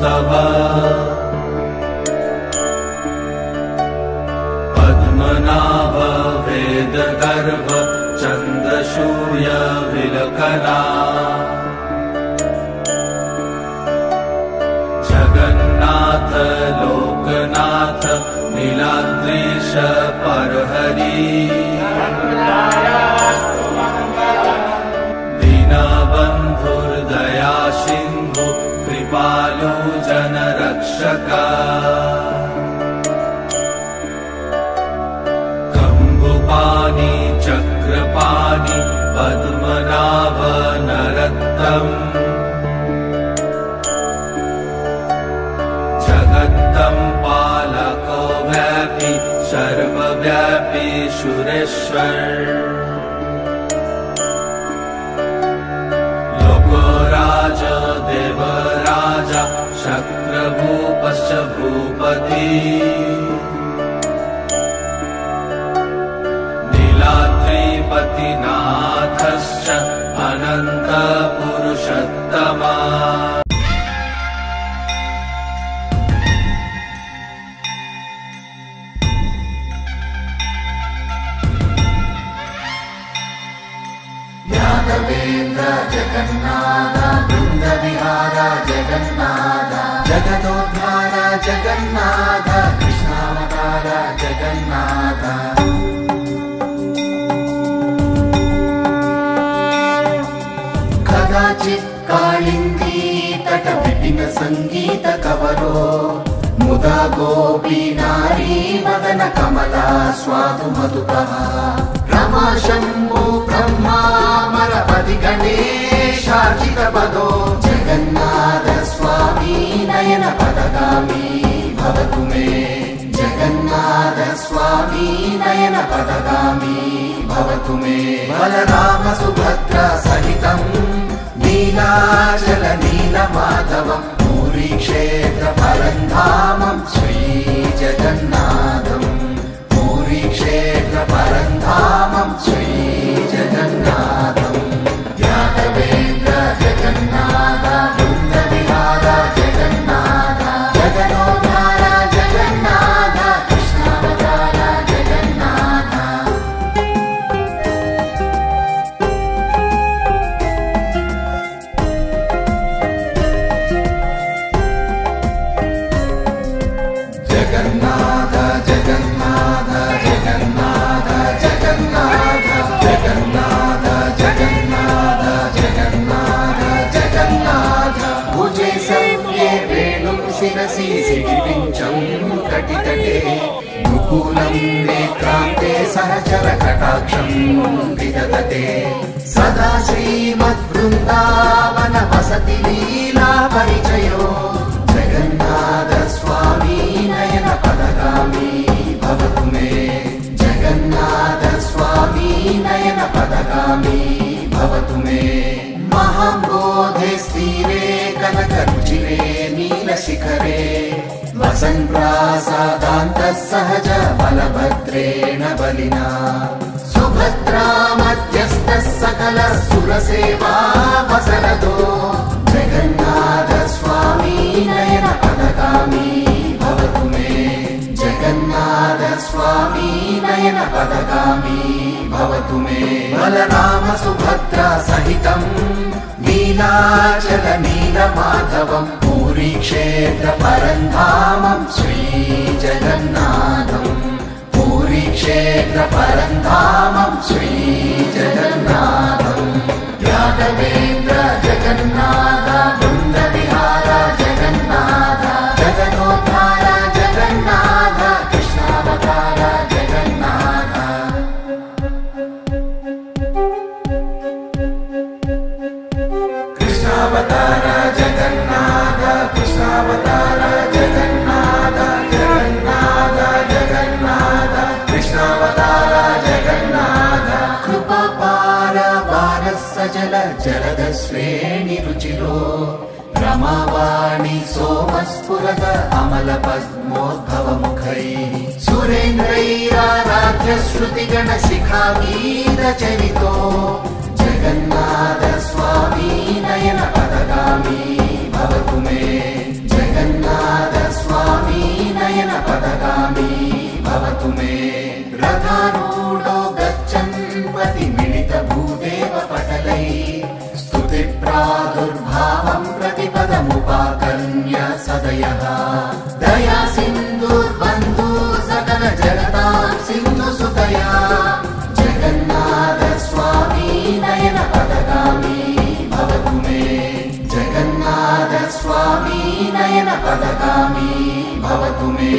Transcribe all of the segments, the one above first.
स्तव पद्मनाभ वेद गर्भ चन्द्रसूर्य विलकना जगन्नाथ लोकनाथ नीलाद्रीश परहरि दीनबन्धुर्दया सिन्धु कृपालु जनरक्षका कम्बुपाणि चक्रपाणि पद्मनाभ नरत्तम् जगत्तं पालको व्यापी सर्वव्यापी सुरेश्वर लोकोराज देवराजा शक्रभूपश्च भूपति नीलाद्रिपतिनाथश्च अनन्त पुरुषोत्तमा यादवेन्द्र जगन्नाथ बृन्दविहार जगन्नाथ जगदोद्धार जगन्नाथ कृष्णावतार जगन्नाथ कदाचित् कालिन्दी तट विपिन संगीत कवरो मुदा गोपी नारी वदन कमला स्वादु मधुपः रमा शम्भो ब्रह्मामरपति गणेशार्चित पदो जगन्नाथ स्वामी नयन पदगामी भवतु मे जगन्नाथ स्वामी नयन पदगामी भवतु मे बलराम सुभद्रा सहितं नीलाचल नीलमाधवं पूरी क्षेत्र परन्धामं श्री जगन्नाथं पूरी क्षेत्र परन्धामं श्री जगन्नाथं यादवेन्द्र जगन्नाथ बृन्दविहार जगन्नाथ जगदोद्धार जगन्नाथ कृष्णावतार जगन्नाथ जगन्नाथ जगन्नाथ जगन्नाथ जगन्नाथ जगन्नाथ जगन्नाथ जगन्नाथ जगन्नाथ भुजे सव्ये वेणुं शिरसि सिगिपिञ्चं कटितटे मुकुलं नेत्रान्ते सहचर कटाक्षं विदधते सदा श्रीमद्वृन्दावन वसति लीला परिचयो जगन्नाथ स्वामी नयन पदगामी भवतु मे जगन्नाथ स्वामी नयन पदगामी भवतु मे महाम्बोधे स्थिरे कनकरुचिरे नीलशिखरे वसन् प्रासादान्तः सहज बलभद्रेण बलिना सुभद्रा मध्यस्थः सकल सुरसेवा वसरदो जगन्नाथ स्वामी नयन पदगामी भवतु मे जगन्नाथ स्वामी नयन पदगामी भवतु मे बलराम सुभद्रा सहितं नीलाचल नीलमाधवं पूरी क्षेत्र परन्धामं श्री जगन्नाथं पूरी क्षेत्र परन्धामं श्री जगन्नाथं यादवेन्द्र जगन्नाथ बृन्दविहार जगन्नाथ जगदोद्धार जगन्नाथ कृष्णावतार जगन्नाथ कृष्णावतार जगन्नाथ कृष्णावतार जगन्नाथ जगन्नाथ जगन्नाथ कृष्णावतार जगन्नाथ कृपापार वारः सजल जलद श्रेणी रुचिरो रमावाणी सोमस्फुरद अमल पद्मोद्भव मुखैः सुरेन्द्रैराराध्य श्रुतिगण शिखा गीत चरितो जगन्नाथ स्वामी नयन पदगामी भवतु मे जगन्नाथ स्वामी नयन पदगामी भवतु मे। रथारूढो गच्छन् पतिमिलित भूदेव पटलै स्तुति प्रादुर्भावं प्रतिपदमुपाकर्ण्य सदयः दया सिन्धुर्बन्धु सकल जगतां सिन्धु सुतया जगन्नाथ स्वामी नयन पदगामी भवतु मे। जगन्नाथ स्वामी नयन पदगामी भवतु मे।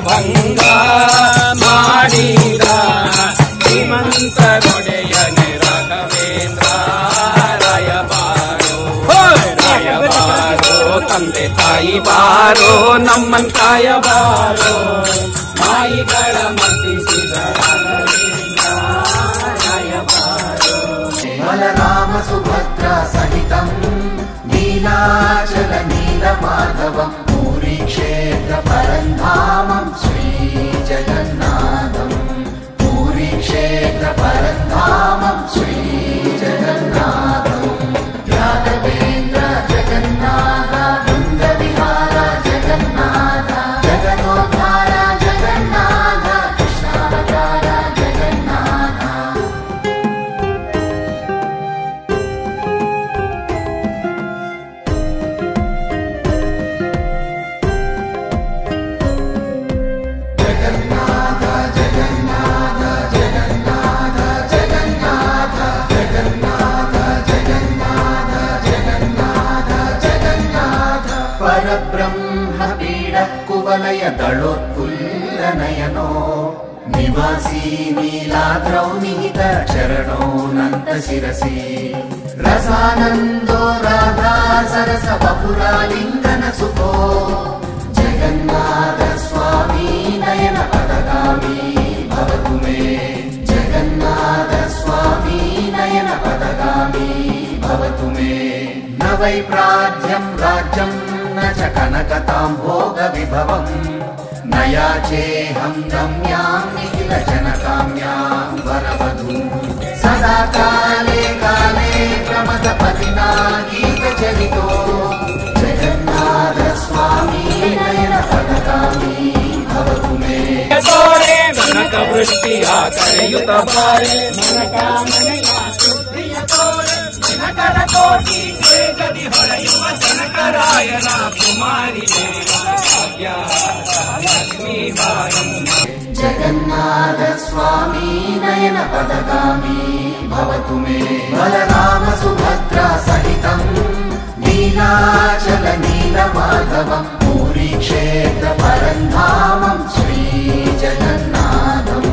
ಭಂಗ ಮಾಡಿದ ಶ್ರೀಮಂತ ಗೊಡೆಯನೆ ರಾಘವೇಂದ್ರ ರಾಯಬಾರೋ ರಾಯಬಾರೋ ತಂದೆ ತಾಯಿ ಬಾರೋ ನಮ್ಮನ್ ಕಾಯಬಾರೋ ತಾಯಿಗಳ ಮತಿಸಿದ ರಾಯಬಾರೋ। बलराम सुभद्रा सहितं नीलाचल नीलमाधवं पूरी क्षेत्र परन्धामं श्री जगन्नाथं पूरी क्षेत्र परन्धामं श्री जगन्नाथं। राघवेन्द्र जगन्नाथ वृन्दविहार जगन्नाथ जगदोद्धार जगन्नाथ कृष्णावतार जगन्नाथ। परब्रह्म पीडः कुवलय दलोत्फुल्ल नयनो निवासी नीलाद्रौ निहित चरणोऽनन्त शिरसि रसानन्दो राधा सरस वपुरालिङ्गन सुखो जगन्नाथ स्वामी नयन पदगामी भवतु मे। जगन्नाथ स्वामी नयन पदगामी भवतु मे। न वैप्राज्यं राज्यं न च कनकतां भोगविभवम् न याचेऽहं रम्यां निखिल जनकाम्यां वरवधूं सदा काले काले प्रमदपतिना गीतचरितो जगन्नाथ स्वामी नयन पदगामी भवतु मे। ನನಕ ವೃಷ್ಟಿಯ ಕರೆಯುತ್ತ ಬಾರೆ ಮನಕಾಮನೆಯ ಶುದ್ಧಿಯ ತೋರೆ ಜನಕರ ಕೋಟಿ ಜಗದಿ ಹೊಳೆಯುವ ಜನಕರಾಯನ ಕುಮಾರಿ ಭಾಗ್ಯ ಲಕ್ಷ್ಮೀ ಬಾರಮ್ಮ। जगन्नाथ स्वामी नयन पदगामी भवतु मे। बलराम सुभद्रा सहितं नीलाचल नीलमाधवं पूरी क्षेत्र परन्धामं श्री जगन्नाथं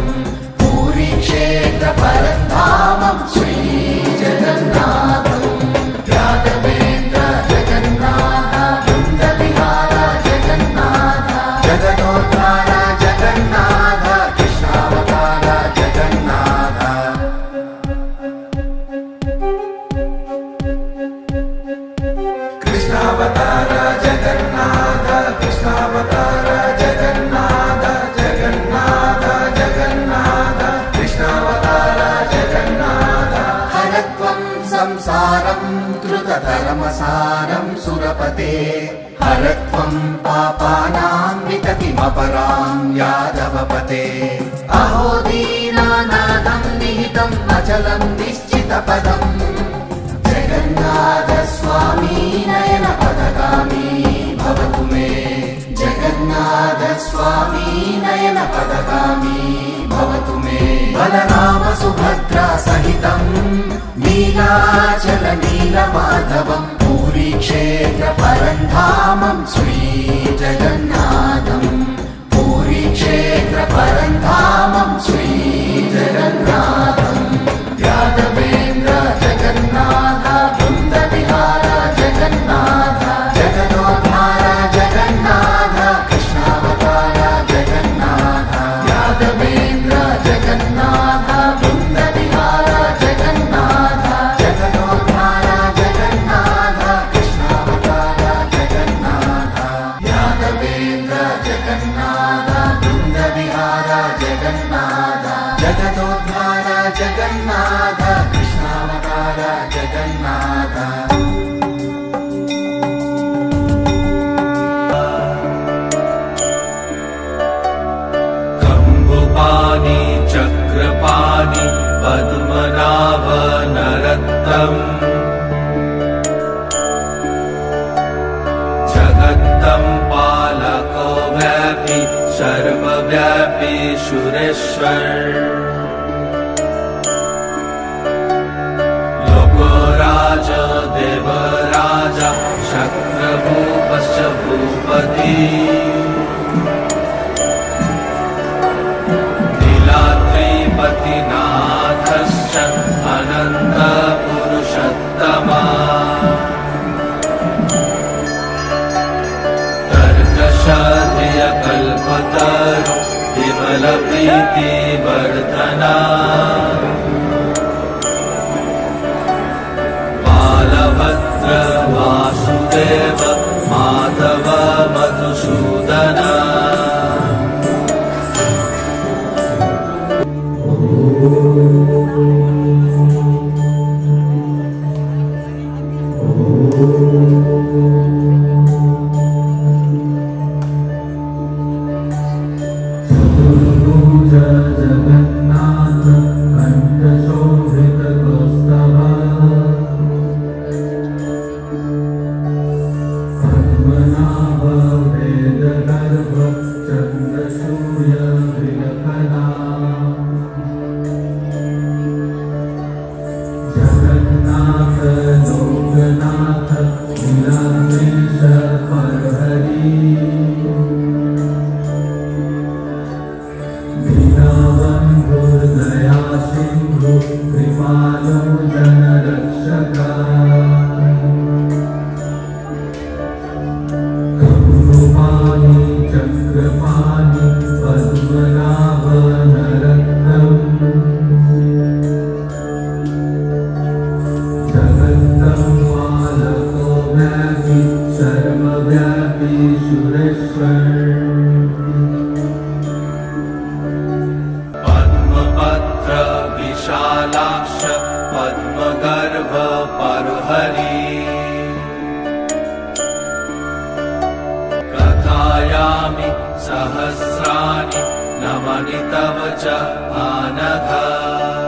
पूरी क्षेत्र परन्धामं श्री जगन्नाथं। राघवेन्द्र जगन्नाथ वृन्दविहार जगन्नाथ जगदोद्धार जगन्नाथ कृष्णावतार जगन्नाथ। कृष्णावतार जगन्नाथ कृष्णावतार जगन्नाथ जगन्नाथ जगन्नाथ कृष्णावतार जगन्नाथ। हरत्वं संसारं कृतधर्मसारं सुरपते हरत्वं पापानां विततिमपरां यादवपते। अहो दीनानाथं निहितं अचलं निश्चितपदम् जगन्नाथ स्वामी नयन पदगामी भवतु मे। जगन्नाथ स्वामी नयन पदगामी भवतु मे। बलराम सुभद्रा सहितं नीलाचल नीलमाधवं पूरी क्षेत्र परन्धामं श्री जगन्नाथं पूरी क्षेत्र परन्धामं श्री जगन्नाथं। राघवेन्द्र जगन्नाथ वृन्दविहार जगन्नाथ जगदोद्धार जगन्नाथ कृष्णावतार जगन्नाथ। राघवेन्द्र जगन्नाथ वृन्दविहार जगन्नाथ जगदोद्धार जगन्नाथ कृष्णावतार जगन्नाथ। राघवेन्द्र वित्तं पालको व्यापी सर्वव्यापी सुरेश्वर लोको राजा देवराजा शक्रभूपश्च भूपति नीलाद्रिपतिनाथश्च अनन्तपुरुषोत्तमा तर्कशधियकल्पतरु विमलप्रीतिवर्धना बालभद्र वासुदेव माधव मधुसूदना पद्मपत्र विशालाक्ष पद्मगर्भ परुहरि कथयामि सहस्राणि नमनि तव च आनघ